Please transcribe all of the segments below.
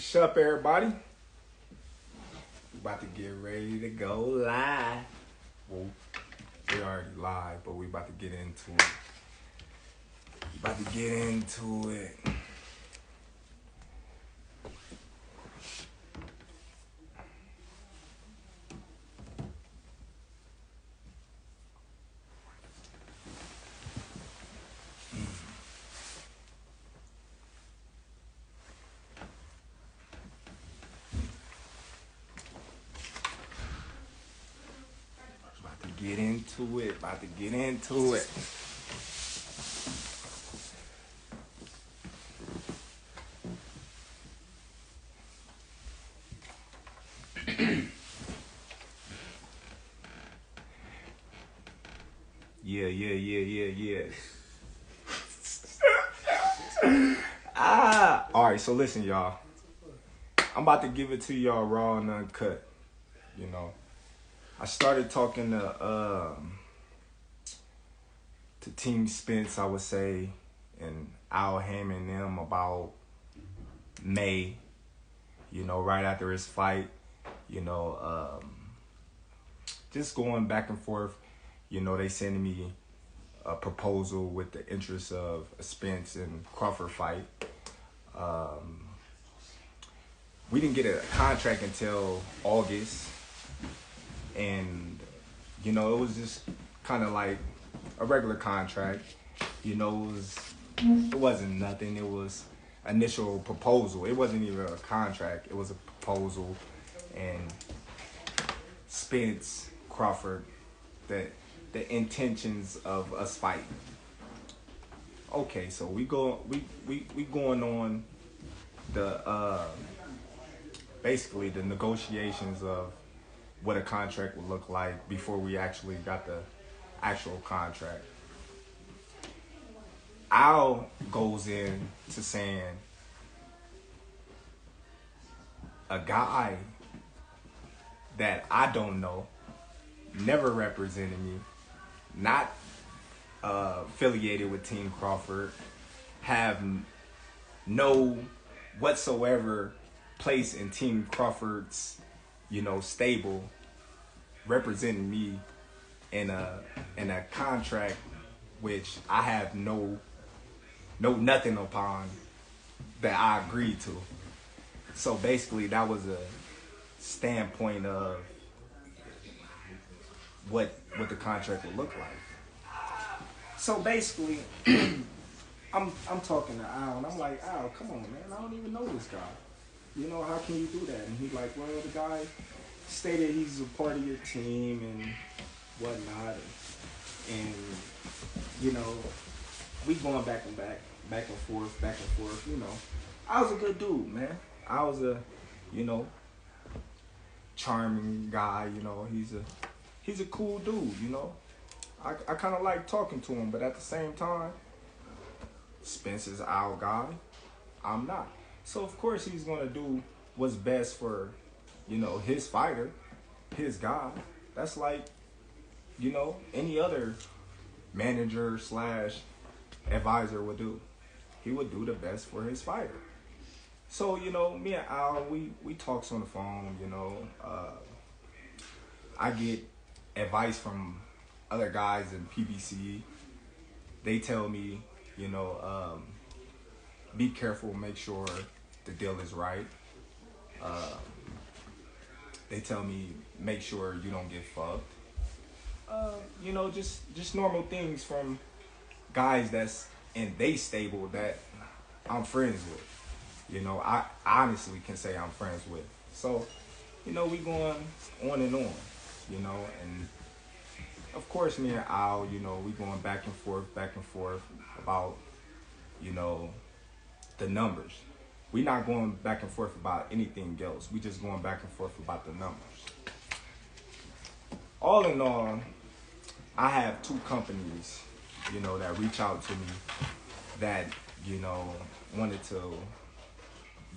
What's up, everybody? We about to get ready to go live. Well, we already live, but we about to get into it. About to get into it. Yeah. All right, so listen, y'all. I'm about to give it to y'all raw and uncut. You know, I started talking to Team Spence, I would say, and Haymon and them about May, right after his fight, just going back and forth. They sending me a proposal with the interest of a Spence and Crawford fight. We didn't get a contract until August, and, it was just kind of like a regular contract. It wasn't nothing. It was initial proposal. It wasn't even a contract. It was a proposal. And Spence, Crawford, the intentions of us fighting. Okay, so we going on the basically the negotiations of what a contract would look like before we actually got the actual contract. Al goes in to saying a guy that I don't know, never represented me, not affiliated with Team Crawford, have no whatsoever place in Team Crawford's, stable, representing me in a contract which I have no nothing upon that I agreed to. So basically that was a standpoint of what the contract would look like. So basically I'm talking to Al and I'm like, Al, come on, man, I don't even know this guy. How can you do that? And he's like, well, the guy stated he's a part of your team and whatnot. And we going back and forth. I was a good dude, man. I was a, charming guy. He's a cool dude. I kind of like talking to him, but at the same time, Spence is our guy. I'm not. So of course he's gonna do what's best for, his fighter, his guy. That's like, any other manager / advisor would do. He would do the best for his fighter. So, me and Al, we talks on the phone, I get advice from other guys in PBC. They tell me, be careful, make sure the deal is right. They tell me, make sure you don't get fucked. Just normal things from guys that's in they stable that I'm friends with. I honestly can say I'm friends with. So, we going on and on, and of course me and Al, we going back and forth about, the numbers. We not going back and forth about anything else. We just going back and forth about the numbers. All in all, I have two companies, that reach out to me that, wanted to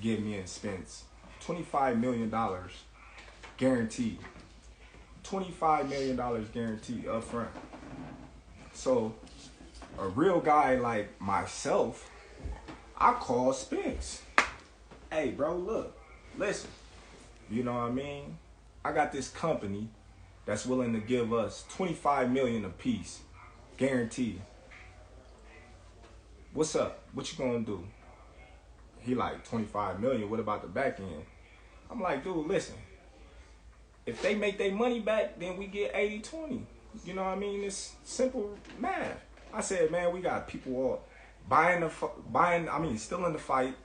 give me and Spence $25 million guaranteed. $25 million guaranteed up front. So a real guy like myself, I call Spence. hey, bro, look, listen. You know what I mean? I got this company that's willing to give us 25 million apiece, guaranteed. What's up? What you gonna do? He like 25 million. What about the back end? I'm like, dude, listen. If they make their money back, then we get 80-20. You know what I mean? It's simple math. I said, man, we got people all still in the fight.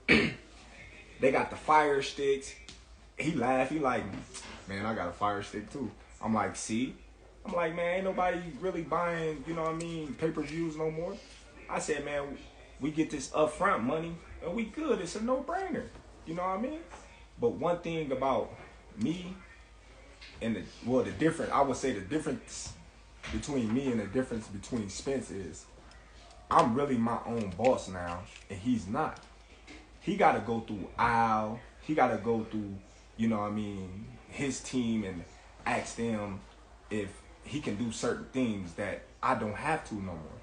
They got the fire sticks. He laughed. He like, man, I got a fire stick too. I'm like, see? I'm like, man, ain't nobody really buying, you know what I mean, pay-per-views no more. I said, man, we get this upfront money and we good. It's a no-brainer. You know what I mean? But one thing about me and the difference between me and the difference between Spence is I'm really my own boss now and he's not. He got to go through Al. He got to go through, you know what I mean, his team and ask them if he can do certain things that I don't have to no more.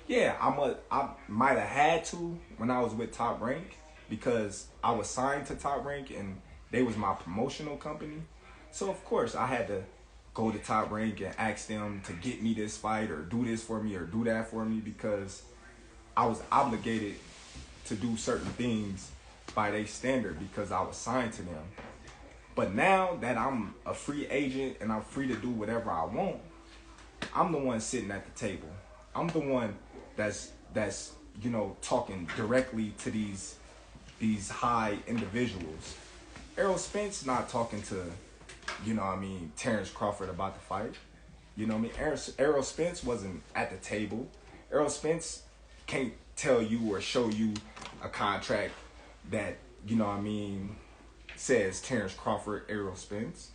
Yeah, I might have had to when I was with Top Rank because I was signed to Top Rank and they was my promotional company. So, of course, I had to go to Top Rank and ask them to get me this fight or do this for me or do that for me because I was obligated to do certain things by their standard because I was signed to them. But now that I'm a free agent and I'm free to do whatever I want, I'm the one sitting at the table. I'm the one that's you know, talking directly to these high individuals. Errol Spence not talking to, you know what I mean, Terrence Crawford about the fight. You know what I mean? Errol Spence wasn't at the table. Errol Spence can't tell you or show you a contract that, you know what I mean, says Terrence Crawford, Errol Spence,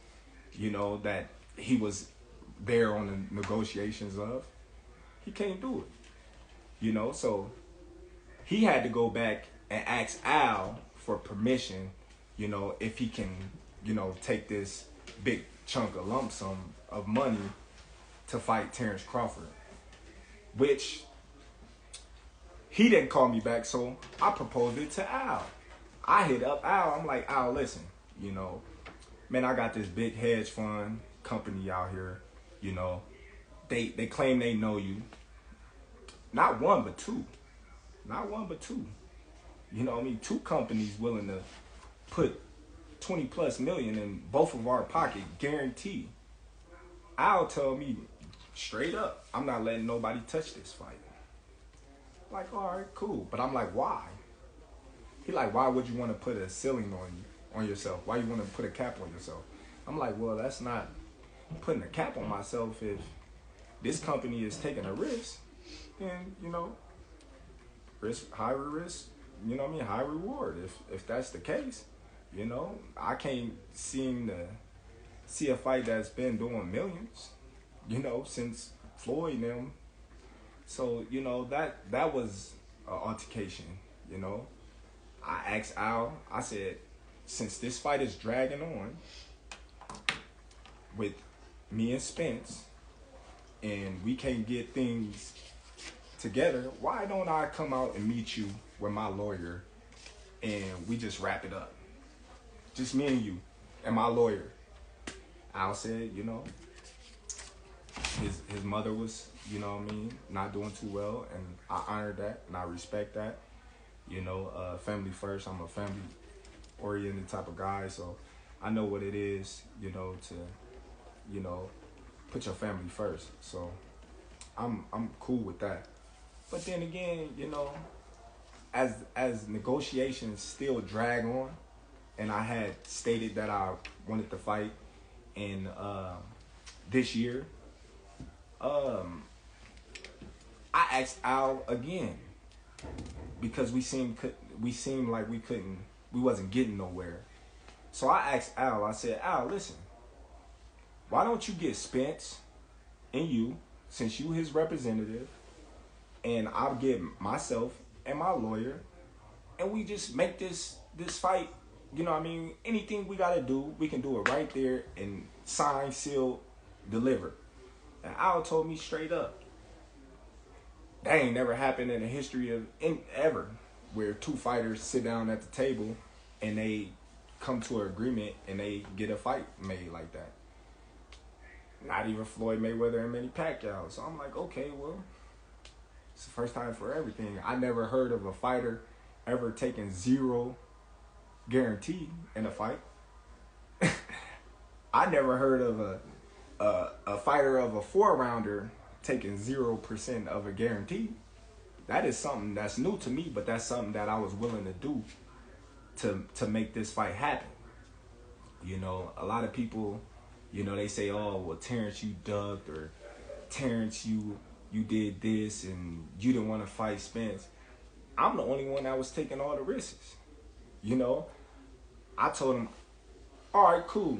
you know, that he was there on the negotiations of. He can't do it. You know, so he had to go back and ask Al for permission, you know, if he can, you know, take this big chunk of lump sum of money to fight Terrence Crawford, which he didn't call me back, so I proposed it to Al. I hit up Al. I'm like, Al, listen, you know, man, I got this big hedge fund company out here, you know, they claim they know you. Not one, but two. Not one, but two. You know what I mean? Two companies willing to put 20 plus million in both of our pocket, guaranteed. Al tell me straight up, I'm not letting nobody touch this fight. Like, all right, cool. But I'm like, why? He like, why would you want to put a ceiling on yourself? Why you want to put a cap on yourself? I'm like, well, that's not putting a cap on myself. If this company is taking a risk, then, you know, high risk, you know what I mean, high reward. If that's the case, you know, I can't seem to see a fight that's been doing millions, you know, since Floyd and them. So, you know, that was an altercation, you know. I asked Al, I said, since this fight is dragging on with me and Spence and we can't get things together, why don't I come out and meet you with my lawyer and we just wrap it up? Just me and you and my lawyer. Al said, you know, his mother was, you know what I mean, not doing too well, and I honor that and I respect that. You know, family first. I'm a family-oriented type of guy, so I know what it is, you know, to, you know, put your family first. So I'm cool with that. But then again, you know, as negotiations still drag on, and I had stated that I wanted to fight in this year, I asked Al again because we seemed like we wasn't getting nowhere. So I asked Al, I said, Al, listen, why don't you get Spence and you, since you his representative, and I'll get myself and my lawyer, and we just make this fight, you know what I mean, anything we gotta do, we can do it right there and sign, seal, deliver. And Al told me straight up, that ain't never happened in the history of ever, where two fighters sit down at the table and they come to an agreement and they get a fight made like that. Not even Floyd Mayweather and Manny Pacquiao. So I'm like, okay, well, it's the first time for everything. I never heard of a fighter ever taking zero guarantee in a fight. I never heard of a fighter of a 4-rounder taking 0% of a guarantee. That is something that's new to me, but that's something that I was willing to do to make this fight happen. You know, a lot of people, you know, they say, oh, well, Terrence, you ducked, or Terrence, you did this, and you didn't want to fight Spence. I'm the only one that was taking all the risks. You know, I told him, all right, cool.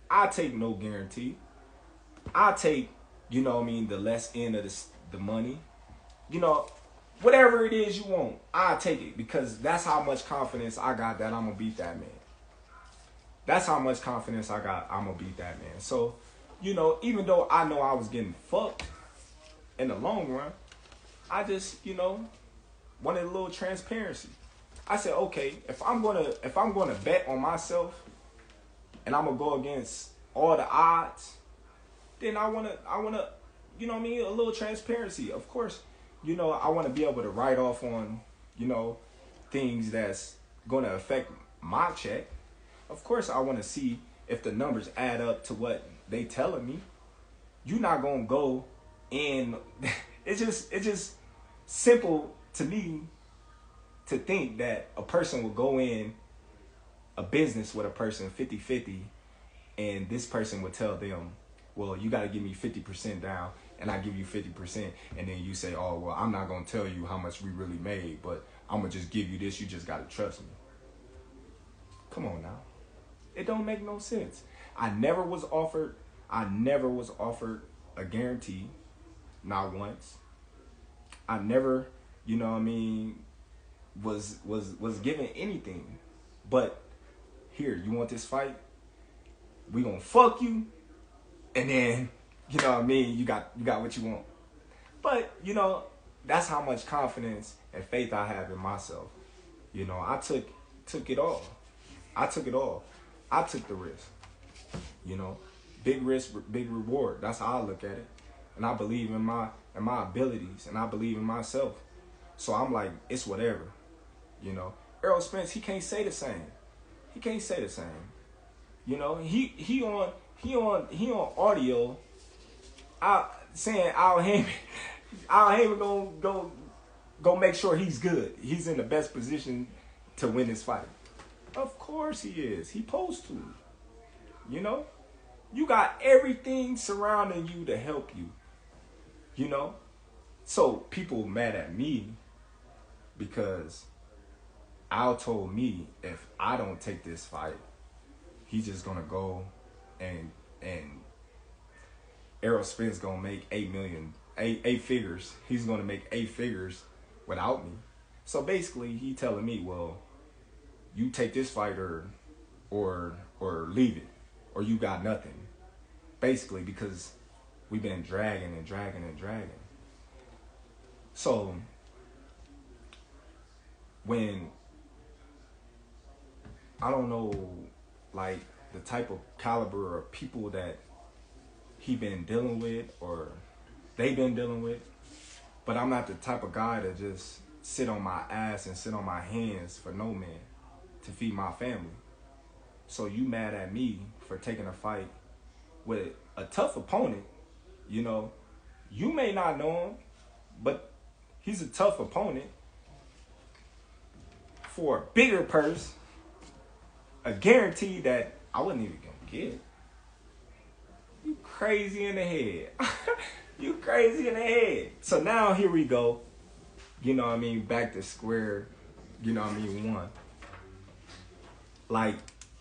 I take no guarantee. I take, you know what I mean, the less end of the money. You know, whatever it is you want, I take it, because that's how much confidence I got that I'm going to beat that man. That's how much confidence I got I'm going to beat that man. So, you know, even though I know I was getting fucked in the long run, I just, you know, wanted a little transparency. I said, okay, if I'm gonna bet on myself and I'm gonna go against all the odds, then I wanna, you know what I mean, a little transparency. Of course, you know, I wanna be able to write off on, you know, things that's gonna affect my check. Of course, I wanna see if the numbers add up to what they telling me. You're not gonna go in. It's just simple to me to think that a person will go in a business with a person 50-50, and this person would tell them, well, you got to give me 50% down, and I give you 50%, and then you say, oh, well, I'm not going to tell you how much we really made, but I'm going to just give you this. You just got to trust me. Come on now. It don't make no sense. I never was offered a guarantee, not once. I never, you know what I mean, was given anything. But here, you want this fight? We gonna fuck you, and then, you know what I mean, you got what you want. But, you know, that's how much confidence and faith I have in myself. You know, I took it all. I took it all. I took the risk. You know, big risk, big reward. That's how I look at it. And I believe in my abilities, and I believe in myself. So I'm like, it's whatever. You know, Errol Spence, he can't say the same. He can't say the same. You know, he on audio, saying Al Haymon go make sure he's good. He's in the best position to win this fight. Of course he is. He supposed to. You know, you got everything surrounding you to help you. You know, so people mad at me because Al told me if I don't take this fight, he's just gonna go and Errol Spence gonna make 8 figures. He's gonna make 8 figures without me. So basically, he telling me, well, you take this fight or leave it, or you got nothing. Basically, because we've been dragging. So when I don't know, like, the type of caliber of people that he been dealing with or they been dealing with, but I'm not the type of guy to just sit on my ass and sit on my hands for no man to feed my family. So you mad at me for taking a fight with a tough opponent. You know, you may not know him, but he's a tough opponent for a bigger purse, a guarantee that I wasn't even gonna get. You crazy in the head. You crazy in the head. So now here we go. You know what I mean? Back to square, you know what I mean, one. Like,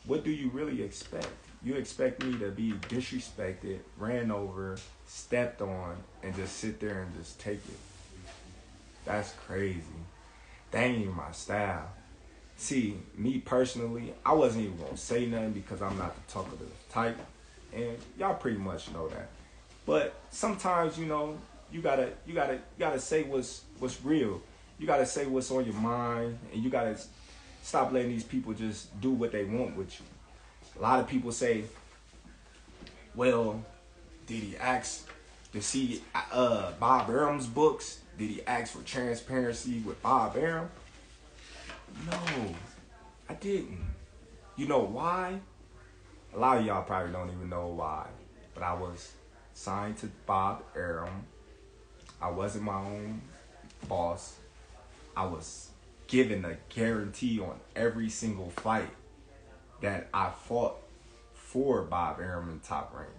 what do you really expect? You expect me to be disrespected, ran over, stepped on, and just sit there and just take it? That's crazy. That ain't even my style. See, me personally, I wasn't even gonna say nothing because I'm not the talkative type, and y'all pretty much know that. But sometimes, you know, you gotta say what's real. You gotta say what's on your mind, and you gotta Stop letting these people just do what they want with you. A lot of people say, well, did he ask to see Bob Arum's books? Did he ask for transparency with Bob Arum? No, I didn't. You know why? A lot of y'all probably don't even know why. But I was signed to Bob Arum. I wasn't my own boss. I was given a guarantee on every single fight that I fought for Bob Arum in Top Rank.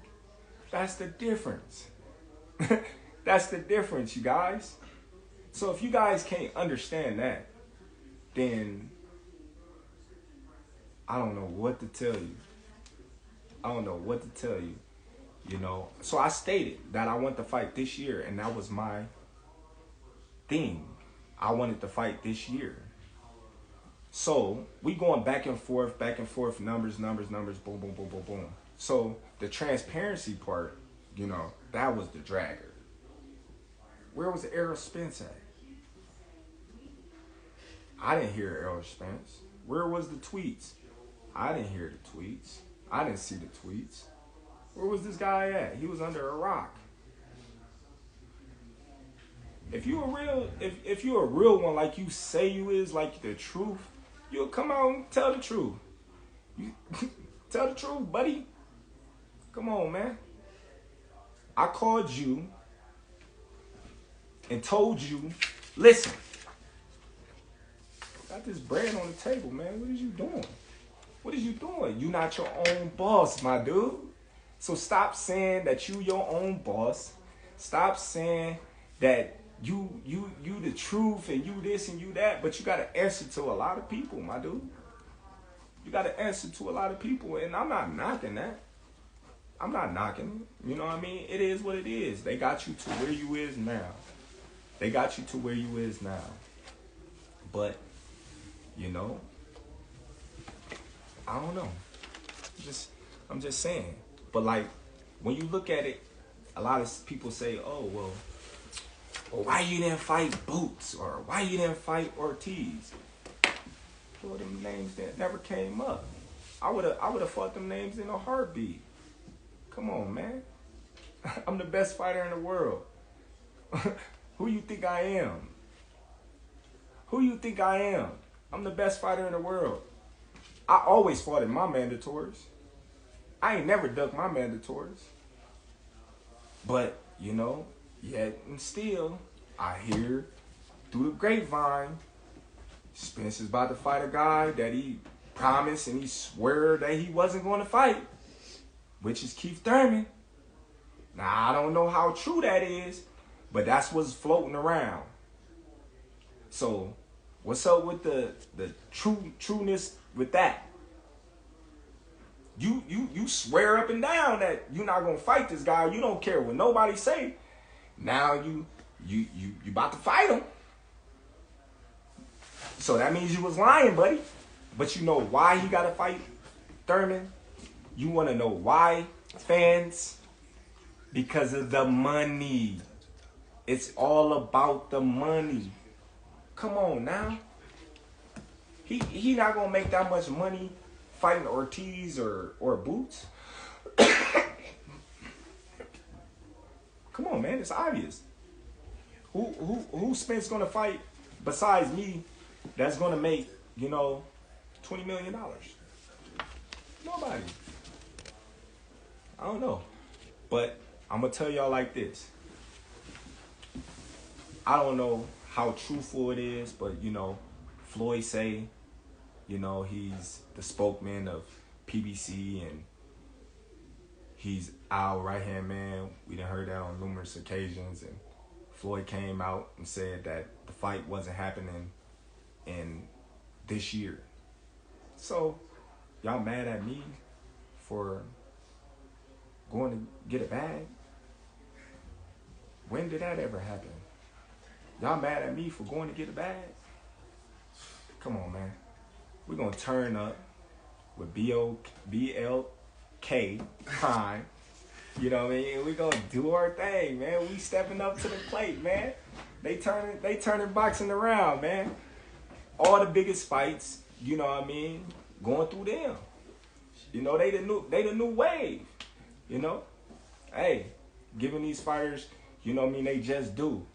That's the difference. That's the difference, you guys. So if you guys can't understand that, then I don't know what to tell you. I don't know what to tell you, you know. So I stated that I want to fight this year, and that was my thing. I wanted to fight this year. So we going back and forth, numbers, boom, boom, boom, boom, boom. So the transparency part, you know, that was the dragger. Where was Errol Spence at? I didn't hear Errol Spence. Where was the tweets? I didn't hear the tweets. I didn't see the tweets. Where was this guy at? He was under a rock. If you're a real one, like you say you is, like the truth, you'll come out and tell the truth. You tell the truth, buddy. Come on, man. I called you and told you, listen, got this bread on the table, man. What is you doing? What is you doing? You not your own boss, my dude. So stop saying that you your own boss. Stop saying that you the truth and you this and you that, but you got to answer to a lot of people, my dude. You got to answer to a lot of people, and I'm not knocking that. I'm not knocking it. You know what I mean? It is what it is. They got you to where you is now. They got you to where you is now. But, you know, I don't know. I'm just saying. But like, when you look at it, a lot of people say, oh, well, why you didn't fight Boots? Or why you didn't fight Ortiz? Well, them names that never came up. I would have fought them names in a heartbeat. Come on, man. I'm the best fighter in the world. Who you think I am? Who you think I am? I'm the best fighter in the world. I always fought in my mandatories. I ain't never ducked my mandatories. But, you know, yet and still, I hear through the grapevine, Spence is about to fight a guy that he promised and he swore that he wasn't going to fight, which is Keith Thurman. Now, I don't know how true that is, but that's what's floating around. So, what's up with the trueness with that? You swear up and down that you're not gonna fight this guy. You don't care what nobody say. Now you about to fight him. So that means you was lying, buddy. But you know why he gotta fight Thurman? You wanna know why, fans? Because of the money. It's all about the money. Come on now. He not gonna make that much money fighting Ortiz or Boots. Come on, man, it's obvious. Who Spence gonna fight besides me that's gonna make, you know, $20 million? Nobody. I don't know. But I'm gonna tell y'all like this. I don't know how truthful it is, but you know, Floyd say, you know, he's the spokesman of PBC and he's our right-hand man. We done heard that on numerous occasions, and Floyd came out and said that the fight wasn't happening in this year. So, y'all mad at me for going to get a bag? When did that ever happen? Y'all mad at me for going to get a bag? Come on, man. We're going to turn up with BLK time. You know what I mean? We're going to do our thing, man. We stepping up to the plate, man. They turning boxing around, man. All the biggest fights, you know what I mean, going through them. You know, they the new wave. You know, hey, giving these fighters, you know what I mean, they just do.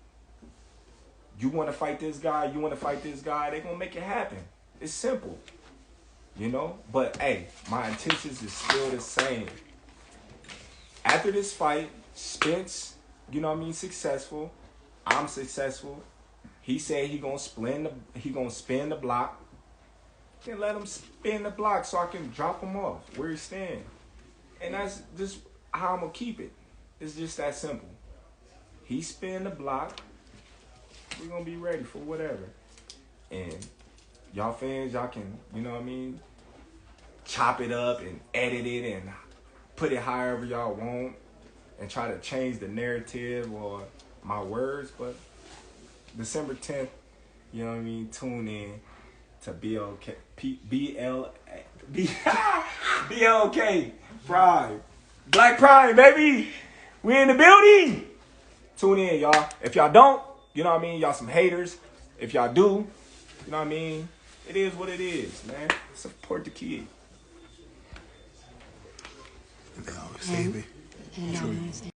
You want to fight this guy, you want to fight this guy, they gonna make it happen. It's simple. You know, but hey, my intentions is still the same. After this fight, Spence, you know what I mean, successful. I'm successful. He said he gonna spin the block. Then let him spin the block so I can drop him off where he stand. And that's just how I'm gonna keep it. It's just that simple. He spin the block. We're gonna be ready for whatever. And y'all fans, y'all can, you know what I mean, chop it up and edit it and put it however y'all want and try to change the narrative or my words. But December 10th, you know what I mean, tune in to BLK Pride. Black Pride, baby. We in the building. Tune in, y'all. If y'all don't, you know what I mean, y'all some haters. If y'all do, you know what I mean, it is what it is, man. Support the kid. They always say me. True.